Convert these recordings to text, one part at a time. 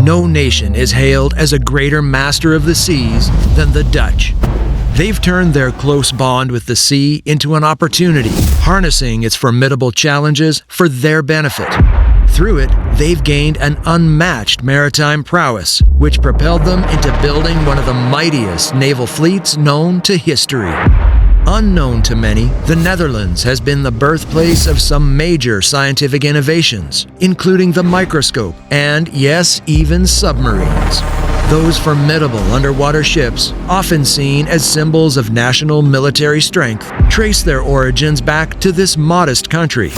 No nation is hailed as a greater master of the seas than the Dutch. They've turned their close bond with the sea into an opportunity, harnessing its formidable challenges for their benefit. Through it, they've gained an unmatched maritime prowess, which propelled them into building one of the mightiest naval fleets known to history. Unknown to many, the Netherlands has been the birthplace of some major scientific innovations, including the microscope and, yes, even submarines. Those formidable underwater ships, often seen as symbols of national military strength, trace their origins back to this modest country.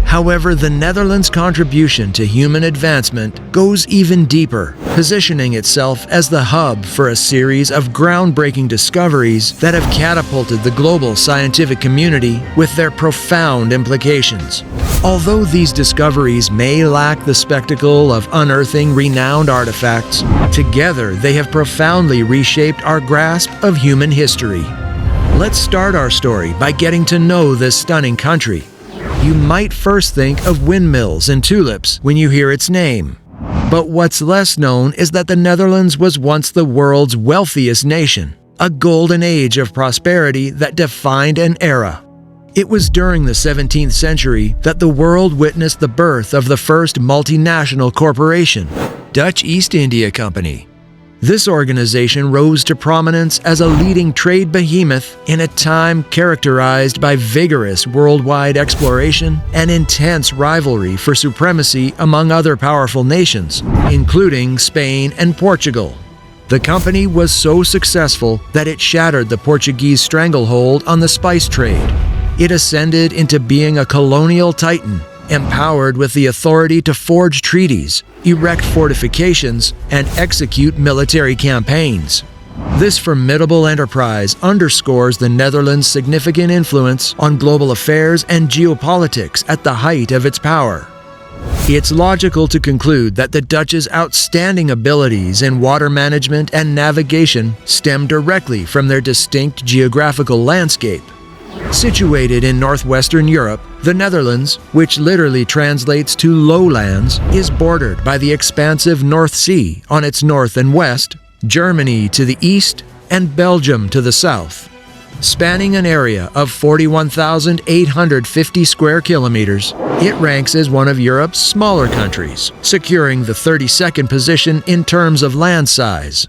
However, the Netherlands' contribution to human advancement goes even deeper, positioning itself as the hub for a series of groundbreaking discoveries that have catapulted the global scientific community with their profound implications. Although these discoveries may lack the spectacle of unearthing renowned artifacts, together they have profoundly reshaped our grasp of human history. Let's start our story by getting to know this stunning country. You might first think of windmills and tulips when you hear its name. But what's less known is that the Netherlands was once the world's wealthiest nation, a golden age of prosperity that defined an era. It was during the 17th century that the world witnessed the birth of the first multinational corporation, Dutch East India Company. This organization rose to prominence as a leading trade behemoth in a time characterized by vigorous worldwide exploration and intense rivalry for supremacy among other powerful nations, including Spain and Portugal. The company was so successful that it shattered the Portuguese stranglehold on the spice trade. It ascended into being a colonial titan, empowered with the authority to forge treaties, erect fortifications, and execute military campaigns. This formidable enterprise underscores the Netherlands' significant influence on global affairs and geopolitics at the height of its power. It's logical to conclude that the Dutch's outstanding abilities in water management and navigation stem directly from their distinct geographical landscape. Situated in northwestern Europe, the Netherlands, which literally translates to lowlands, is bordered by the expansive North Sea on its north and west, Germany to the east, and Belgium to the south. Spanning an area of 41,850 square kilometers, it ranks as one of Europe's smaller countries, securing the 32nd position in terms of land size.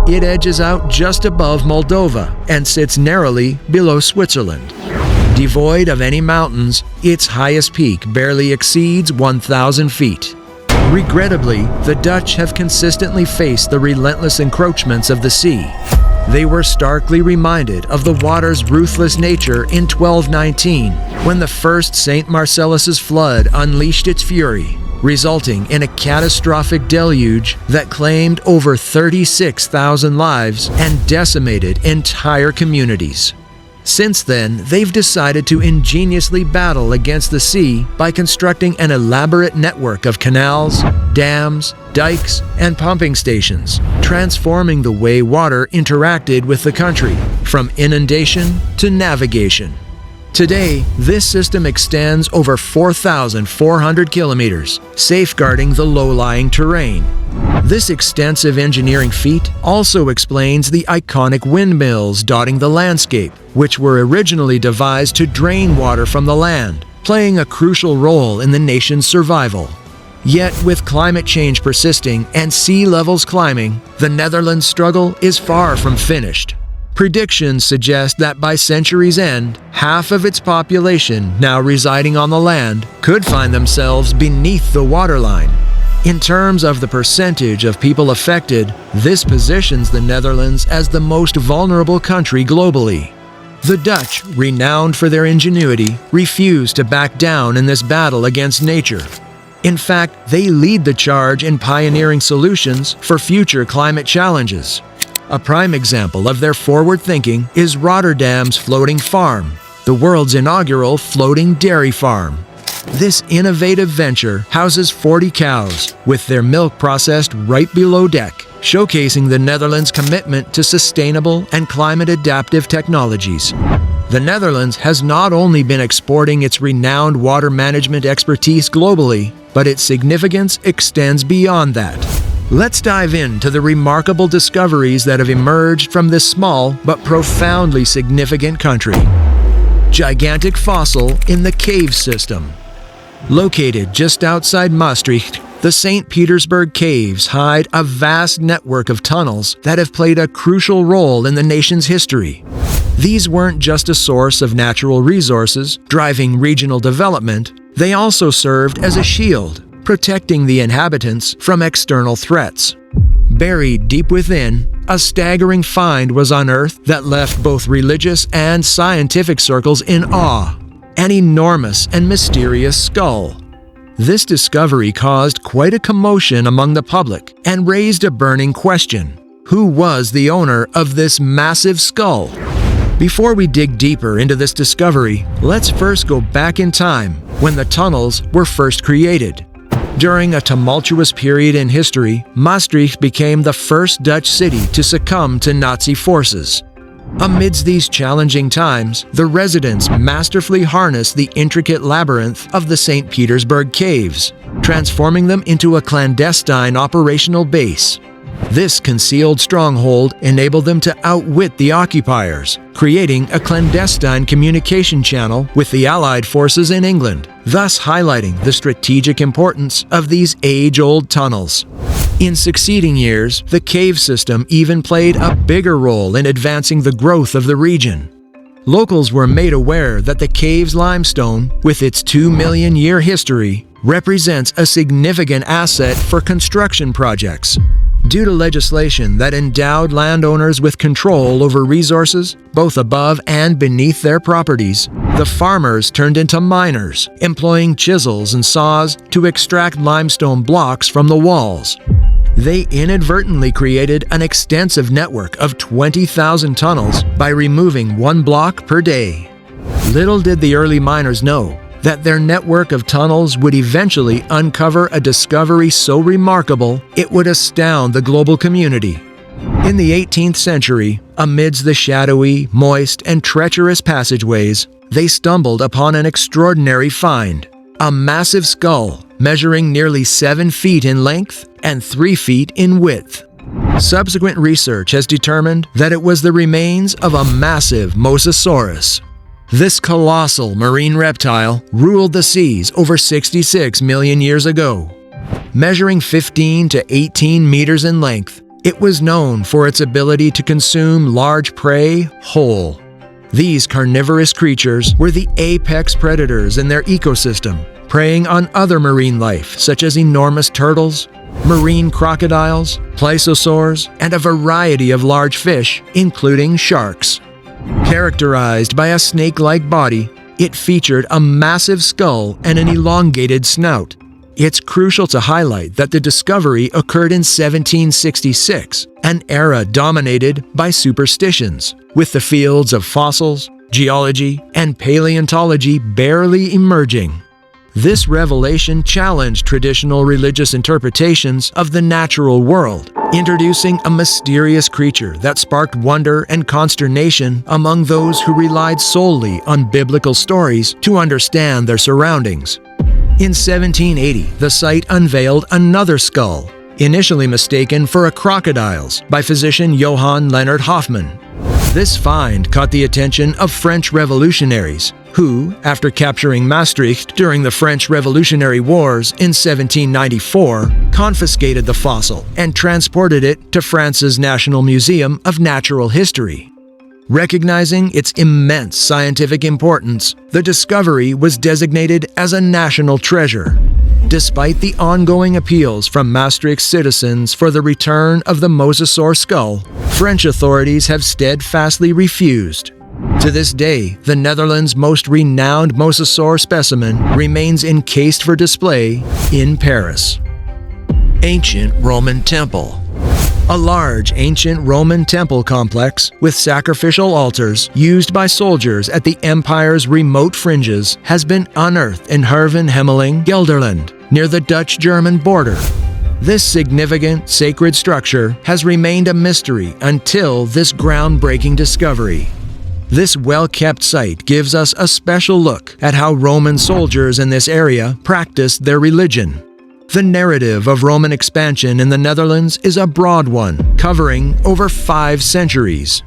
It edges out just above Moldova and sits narrowly below Switzerland. Devoid of any mountains, its highest peak barely exceeds 1,000 feet. Regrettably, the Dutch have consistently faced the relentless encroachments of the sea. They were starkly reminded of the water's ruthless nature in 1219, when the first St. Marcellus's flood unleashed its fury, resulting in a catastrophic deluge that claimed over 36,000 lives and decimated entire communities. Since then, they've decided to ingeniously battle against the sea by constructing an elaborate network of canals, dams, dikes, and pumping stations, transforming the way water interacted with the country, from inundation to navigation. Today, this system extends over 4,400 kilometers, safeguarding the low-lying terrain. This extensive engineering feat also explains the iconic windmills dotting the landscape, which were originally devised to drain water from the land, playing a crucial role in the nation's survival. Yet, with climate change persisting and sea levels climbing, the Netherlands' struggle is far from finished. Predictions suggest that by century's end, half of its population now residing on the land could find themselves beneath the waterline. In terms of the percentage of people affected, this positions the Netherlands as the most vulnerable country globally. The Dutch, renowned for their ingenuity, refuse to back down in this battle against nature. In fact, they lead the charge in pioneering solutions for future climate challenges. A prime example of their forward thinking is Rotterdam's floating farm, the world's inaugural floating dairy farm. This innovative venture houses 40 cows, with their milk processed right below deck, showcasing the Netherlands' commitment to sustainable and climate-adaptive technologies. The Netherlands has not only been exporting its renowned water management expertise globally, but its significance extends beyond that. Let's dive into the remarkable discoveries that have emerged from this small but profoundly significant country. Gigantic fossil in the cave system. Located just outside Maastricht, the St. Petersburg Caves hide a vast network of tunnels that have played a crucial role in the nation's history. These weren't just a source of natural resources, driving regional development, they also served as a shield, protecting the inhabitants from external threats. Buried deep within, a staggering find was unearthed that left both religious and scientific circles in awe: an enormous and mysterious skull. This discovery caused quite a commotion among the public and raised a burning question: who was the owner of this massive skull? Before we dig deeper into this discovery, let's first go back in time when the tunnels were first created. During a tumultuous period in history, Maastricht became the first Dutch city to succumb to Nazi forces. Amidst these challenging times, the residents masterfully harnessed the intricate labyrinth of the St. Petersburg Caves, transforming them into a clandestine operational base. This concealed stronghold enabled them to outwit the occupiers, creating a clandestine communication channel with the Allied forces in England, thus highlighting the strategic importance of these age-old tunnels. In succeeding years, the cave system even played a bigger role in advancing the growth of the region. Locals were made aware that the cave's limestone, with its 2-million-year history, represents a significant asset for construction projects. Due to legislation that endowed landowners with control over resources, both above and beneath their properties, the farmers turned into miners, employing chisels and saws to extract limestone blocks from the walls. They inadvertently created an extensive network of 20,000 tunnels by removing one block per day. Little did the early miners know that their network of tunnels would eventually uncover a discovery so remarkable it would astound the global community. In the 18th century, amidst the shadowy, moist, and treacherous passageways, they stumbled upon an extraordinary find: a massive skull measuring nearly 7 feet in length and 3 feet in width. Subsequent research has determined that it was the remains of a massive Mosasaurus. This colossal marine reptile ruled the seas over 66 million years ago. Measuring 15 to 18 meters in length, it was known for its ability to consume large prey whole. These carnivorous creatures were the apex predators in their ecosystem, preying on other marine life such as enormous turtles, marine crocodiles, plesiosaurs, and a variety of large fish, including sharks. Characterized by a snake-like body, it featured a massive skull and an elongated snout. It's crucial to highlight that the discovery occurred in 1766, an era dominated by superstitions, with the fields of fossils, geology, and paleontology barely emerging. This revelation challenged traditional religious interpretations of the natural world, introducing a mysterious creature that sparked wonder and consternation among those who relied solely on biblical stories to understand their surroundings. In 1780, the site unveiled another skull, initially mistaken for a crocodile's by physician Johann Leonard Hoffmann. This find caught the attention of French revolutionaries, who, after capturing Maastricht during the French Revolutionary Wars in 1794, confiscated the fossil and transported it to France's National Museum of Natural History. Recognizing its immense scientific importance, the discovery was designated as a national treasure. Despite the ongoing appeals from Maastricht's citizens for the return of the Mosasaur skull, French authorities have steadfastly refused. To this day, the Netherlands' most renowned Mosasaur specimen remains encased for display in Paris. Ancient Roman Temple. A large ancient Roman temple complex with sacrificial altars used by soldiers at the empire's remote fringes has been unearthed in Herven-Hemmeling, Gelderland, near the Dutch-German border. This significant sacred structure has remained a mystery until this groundbreaking discovery. This well-kept site gives us a special look at how Roman soldiers in this area practiced their religion. The narrative of Roman expansion in the Netherlands is a broad one, covering over 5 centuries.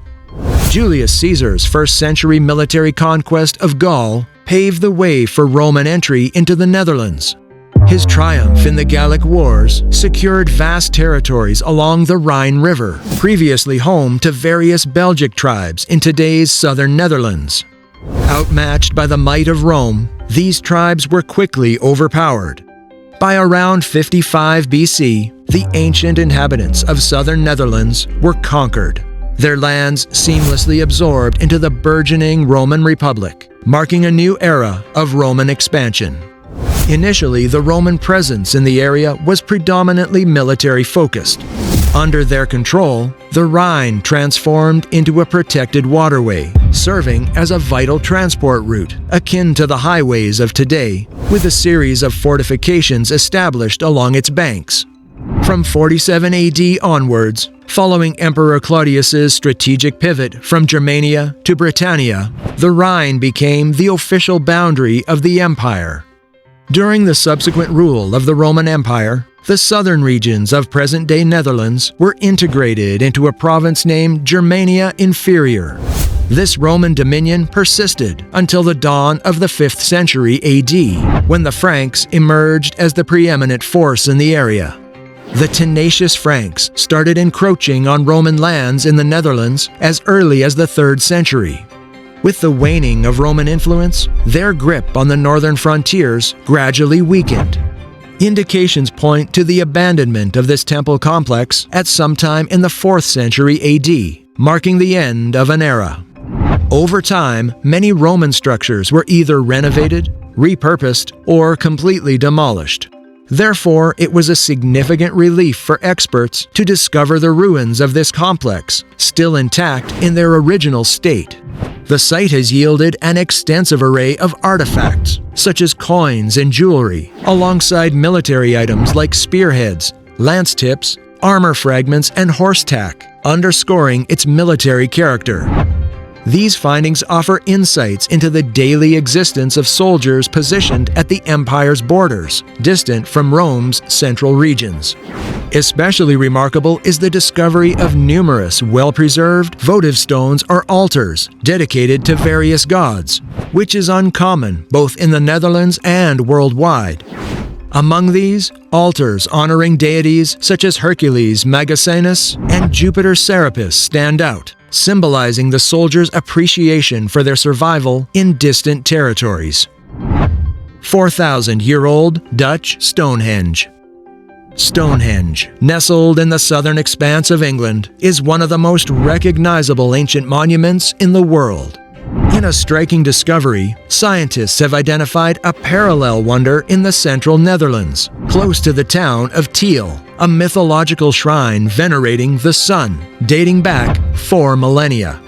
Julius Caesar's first-century military conquest of Gaul paved the way for Roman entry into the Netherlands. His triumph in the Gallic Wars secured vast territories along the Rhine River, previously home to various Belgic tribes in today's southern Netherlands. Outmatched by the might of Rome, these tribes were quickly overpowered. By around 55 BC, the ancient inhabitants of southern Netherlands were conquered, their lands seamlessly absorbed into the burgeoning Roman Republic, marking a new era of Roman expansion. Initially, the Roman presence in the area was predominantly military-focused. Under their control, the Rhine transformed into a protected waterway, serving as a vital transport route, akin to the highways of today, with a series of fortifications established along its banks. From 47 AD onwards, following Emperor Claudius's strategic pivot from Germania to Britannia, the Rhine became the official boundary of the empire. During the subsequent rule of the Roman Empire, the southern regions of present-day Netherlands were integrated into a province named Germania Inferior. This Roman dominion persisted until the dawn of the 5th century AD, when the Franks emerged as the preeminent force in the area. The tenacious Franks started encroaching on Roman lands in the Netherlands as early as the 3rd century. With the waning of Roman influence, their grip on the northern frontiers gradually weakened. Indications point to the abandonment of this temple complex at some time in the 4th century AD, marking the end of an era. Over time, many Roman structures were either renovated, repurposed, or completely demolished. Therefore, it was a significant relief for experts to discover the ruins of this complex, still intact in their original state. The site has yielded an extensive array of artifacts, such as coins and jewelry, alongside military items like spearheads, lance tips, armor fragments, and horse tack, underscoring its military character. These findings offer insights into the daily existence of soldiers positioned at the empire's borders, distant from Rome's central regions. Especially remarkable is the discovery of numerous well-preserved votive stones or altars dedicated to various gods, which is uncommon both in the Netherlands and worldwide. Among these, altars honoring deities such as Hercules Magasenus and Jupiter Serapis stand out, symbolizing the soldiers' appreciation for their survival in distant territories. 4,000-year-old Dutch Stonehenge. Stonehenge, nestled in the southern expanse of England, is one of the most recognizable ancient monuments in the world. In a striking discovery, scientists have identified a parallel wonder in the central Netherlands, close to the town of Tiel, a mythological shrine venerating the sun, dating back 4 millennia.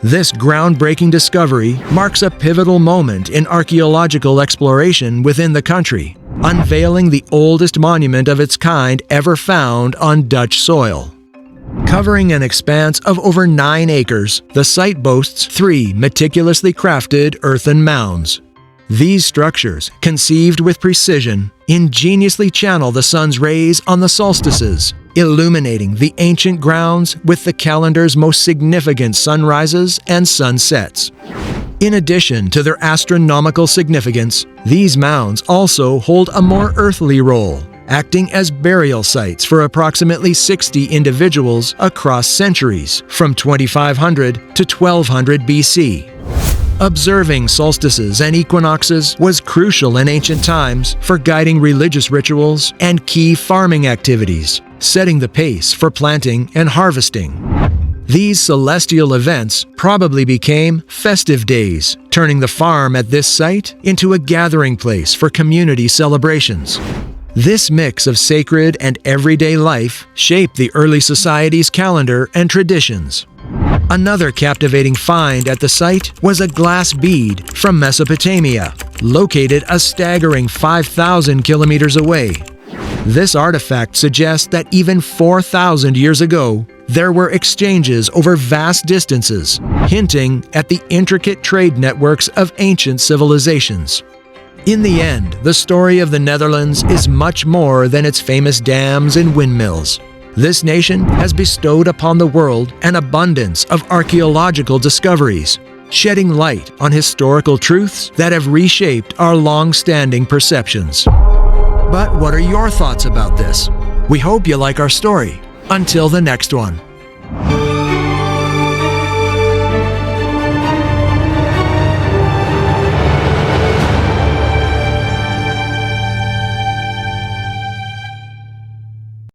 This groundbreaking discovery marks a pivotal moment in archaeological exploration within the country, unveiling the oldest monument of its kind ever found on Dutch soil. Covering an expanse of over 9 acres, the site boasts 3 meticulously crafted earthen mounds. These structures, conceived with precision, ingeniously channel the sun's rays on the solstices, illuminating the ancient grounds with the calendar's most significant sunrises and sunsets. In addition to their astronomical significance, these mounds also hold a more earthly role, acting as burial sites for approximately 60 individuals across centuries, from 2500 to 1200 BC. Observing solstices and equinoxes was crucial in ancient times for guiding religious rituals and key farming activities, setting the pace for planting and harvesting. These celestial events probably became festive days, turning the farm at this site into a gathering place for community celebrations. This mix of sacred and everyday life shaped the early society's calendar and traditions. Another captivating find at the site was a glass bead from Mesopotamia, located a staggering 5,000 kilometers away. This artifact suggests that even 4,000 years ago, there were exchanges over vast distances, hinting at the intricate trade networks of ancient civilizations. In the end, the story of the Netherlands is much more than its famous dams and windmills. This nation has bestowed upon the world an abundance of archaeological discoveries, shedding light on historical truths that have reshaped our long-standing perceptions. But what are your thoughts about this? We hope you like our story. Until the next one.